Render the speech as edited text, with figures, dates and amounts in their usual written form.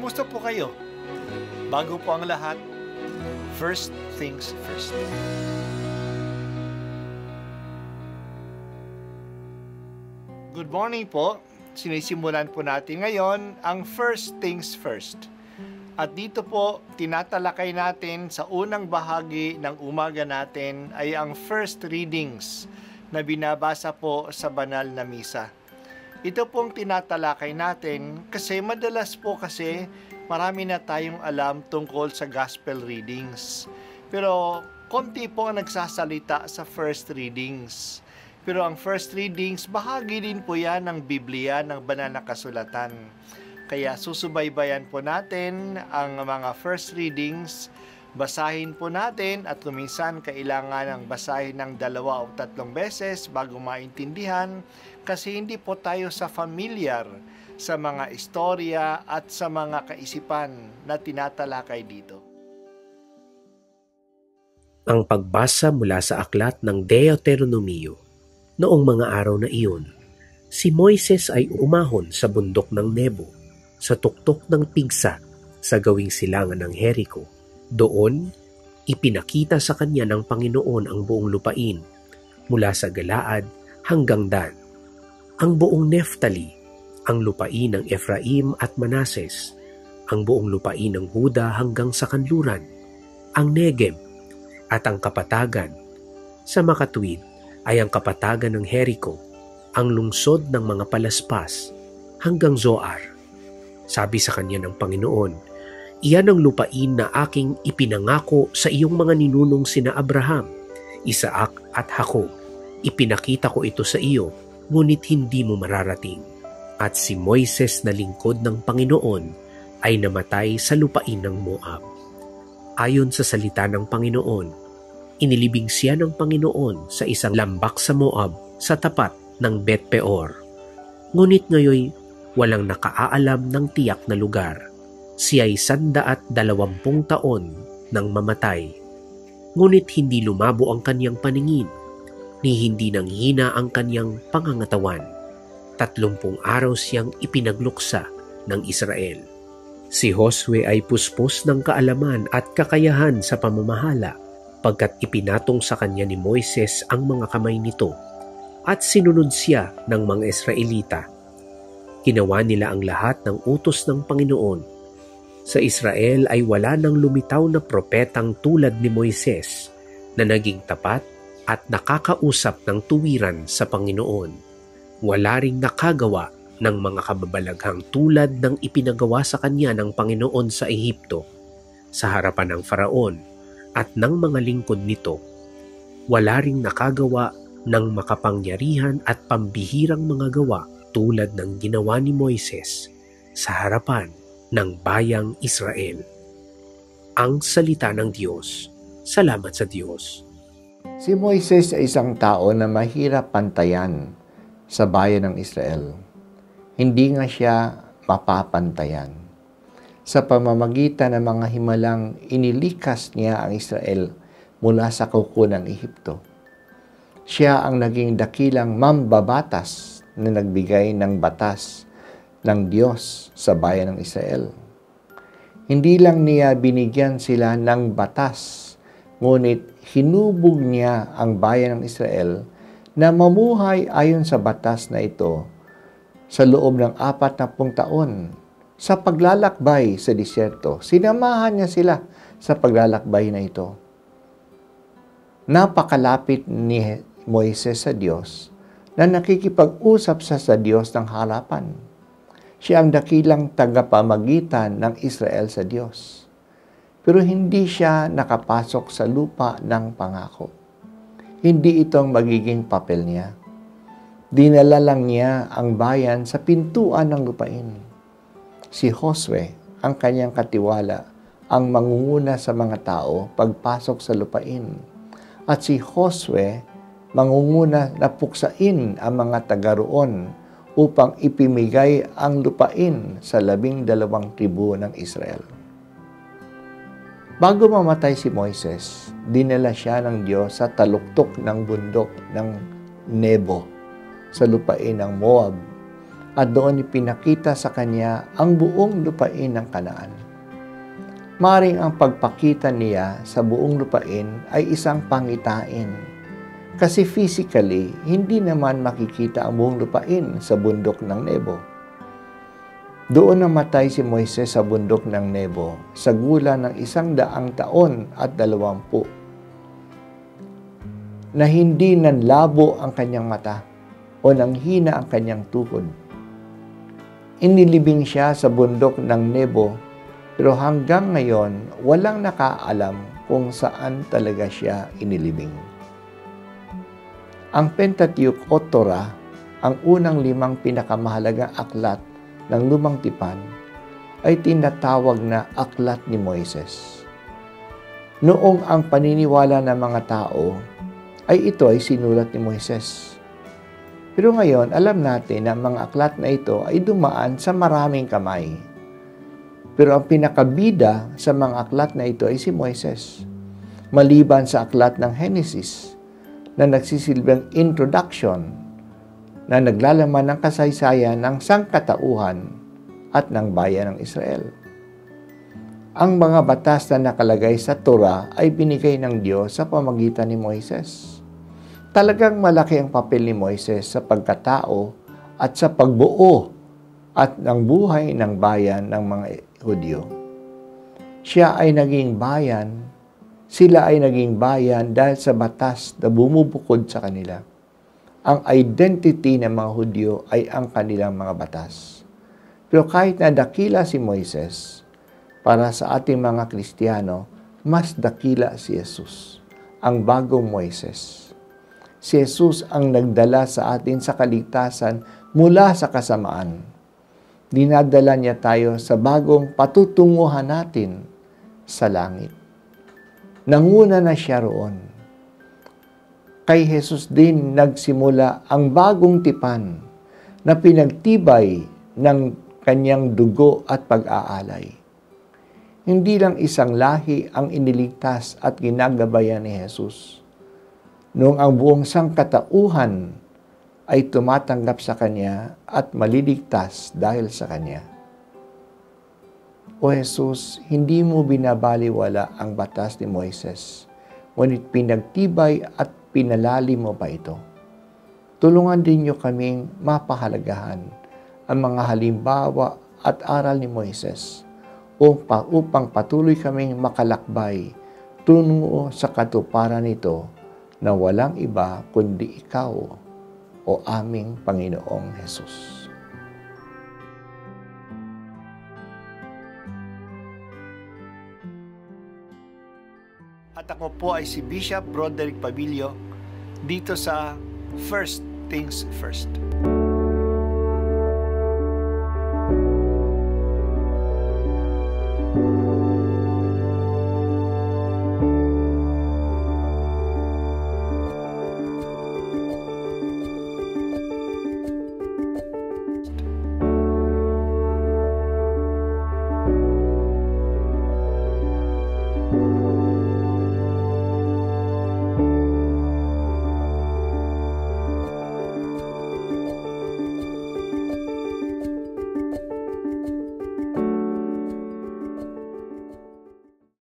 Kumusta po kayo? Bago po ang lahat, first things first. Good morning po. Sinisimulan po natin ngayon ang first things first. At dito po, tinatalakay natin sa unang bahagi ng umaga natin ay ang first readings na binabasa po sa banal na misa. Ito pong tinatalakay natin kasi madalas po marami na tayong alam tungkol sa gospel readings. Pero konti po ang nagsasalita sa first readings. Pero ang first readings, bahagi din po yan ng Biblia, ng banal na kasulatan. Kaya susubaybayan po natin ang mga first readings, basahin po natin at kuminsan kailangan ng basahin ng 2 o 3 beses bago maintindihan kasi hindi po tayo familiar sa mga istorya at sa mga kaisipan na tinatalakay dito. Ang pagbasa mula sa aklat ng Deuteronomio. Noong mga araw na iyon, si Moises ay umahon sa bundok ng Nebo, sa tuktok ng Pigsa, sa gawing silangan ng Jericho. Doon, ipinakita sa kanya ng Panginoon ang buong lupain, mula sa Galaad hanggang Dan, ang buong Neftali, ang lupain ng Ephraim at Manases, ang buong lupain ng Huda hanggang sa kanluran, ang Negeb at ang kapatagan. Sa makatuwid ay ang kapatagan ng Jericho, ang lungsod ng mga palaspas, hanggang Zoar. Sabi sa kanya ng Panginoon, iyan ang lupain na aking ipinangako sa iyong mga ninunong sina Abraham, Isaac at Jacob. Ipinakita ko ito sa iyo, ngunit hindi mo mararating. At si Moises na lingkod ng Panginoon ay namatay sa lupain ng Moab. Ayon sa salita ng Panginoon, inilibing siya ng Panginoon sa isang lambak sa Moab sa tapat ng Bet-peor. Ngunit ngayon, walang nakaaalam ng tiyak na lugar. Siya ay 120 taon nang mamatay. Ngunit hindi lumabo ang kanyang paningin, ni hindi nanghina ang kanyang pangangatawan. 30 araw siyang ipinagluksa ng Israel. Si Josue ay puspos ng kaalaman at kakayahan sa pamamahala, pagkat ipinatong sa kanya ni Moises ang mga kamay nito at sinunod siya ng mga Israelita. Ginawa nila ang lahat ng utos ng Panginoon. Sa Israel ay wala nang lumitaw na propetang tulad ni Moises na naging tapat at nakakausap ng tuwiran sa Panginoon. Wala ring nakagawa ng mga kababalaghang tulad ng ipinagawa sa kanya ng Panginoon sa Ehipto, sa harapan ng Faraon at ng mga lingkod nito. Wala ring nakagawa ng makapangyarihan at pambihirang mga gawa tulad ng ginawa ni Moises sa harapan ng bayang Israel. Ang salita ng Diyos. Salamat sa Diyos. Si Moises ay isang tao na mahirap pantayan sa bayan ng Israel. Hindi nga siya mapapantayan. Sa pamamagitan ng mga himalang inilikas niya ang Israel mula sa kuko ng Ehipto. Siya ang naging dakilang mambabatas na nagbigay ng batas ng Diyos sa bayan ng Israel. Hindi lang niya binigyan sila ng batas, ngunit hinubog niya ang bayan ng Israel na mamuhay ayon sa batas na ito sa loob ng 40 taon. Sa paglalakbay sa disyerto, sinamahan niya sila sa paglalakbay na ito. Napakalapit ni Moises sa Diyos na nakikipag-usap sa Diyos ng harapan. Siya ang dakilang tagapamagitan ng Israel sa Diyos. Pero hindi siya nakapasok sa lupa ng pangako. Hindi itong magiging papel niya. Dinala lang niya ang bayan sa pintuan ng lupain. Si Josue, ang kanyang katiwala, ang mangunguna sa mga tao pagpasok sa lupain. At si Josue, mangunguna na puksain ang mga taga roon upang ipimigay ang lupain sa 12 tribu ng Israel. Bago mamatay si Moises, dinala siya ng Diyos sa taluktok ng bundok ng Nebo sa lupain ng Moab at doon ipinakita sa kanya ang buong lupain ng Kanaan. Maring ang pagpakita niya sa buong lupain ay isang pangitain. Kasi physically, hindi naman makikita ang buong lupain sa bundok ng Nebo. Doon namatay si Moises sa bundok ng Nebo sa gulang ng 100 taon at 20 na hindi nanlabo ang kanyang mata o nanghina ang kanyang tuhod. Inilibing siya sa bundok ng Nebo, pero hanggang ngayon, walang nakaalam kung saan talaga siya inilibing. Ang Pentateuch o Torah, ang unang 5 pinakamahalagang aklat ng Lumang Tipan, ay tinatawag na aklat ni Moises. Noong ang paniniwala ng mga tao ay ito ay sinulat ni Moises. Pero ngayon, alam natin na ang mga aklat na ito ay dumaan sa maraming kamay. Pero ang pinakabida sa mga aklat na ito ay si Moises. Maliban sa aklat ng Genesis na nagsisilbing introduction na naglalaman ng kasaysayan ng sangkatauhan at ng bayan ng Israel. Ang mga batas na nakalagay sa Torah ay binigay ng Diyos sa pamamagitan ni Moises. Talagang malaki ang papel ni Moises sa pagkatao at sa pagbuo at ng buhay ng bayan ng mga Hudyo. Siya ay naging bayan, sila ay naging bayan dahil sa batas na bumubukod sa kanila. Ang identity ng mga Hudyo ay ang kanilang mga batas. Pero kahit na dakila si Moises, para sa ating mga Kristiyano, mas dakila si Jesus, ang bagong Moises. Si Jesus ang nagdala sa atin sa kaligtasan mula sa kasamaan. Dinadala niya tayo sa bagong patutunguhan natin sa langit. Nanguna na siya roon. Kay Jesus din nagsimula ang bagong tipan na pinagtibay ng kanyang dugo at pag-aalay. Hindi lang isang lahi ang iniligtas at ginagabayan ni Jesus. Noong ang buong sangkatauhan ay tumatanggap sa Kanya at maliligtas dahil sa Kanya. O Jesus, hindi mo binabaliwala ang batas ni Moises, ngunit pinagtibay at pinalalim mo pa ito. Tulungan din niyo kaming mapahalagahan ang mga halimbawa at aral ni Moises upang patuloy kaming makalakbay tungo sa katuparan nito na walang iba kundi ikaw, o aming Panginoong Jesus. At ako po ay si Bishop Broderick Pabilio dito sa First Things First.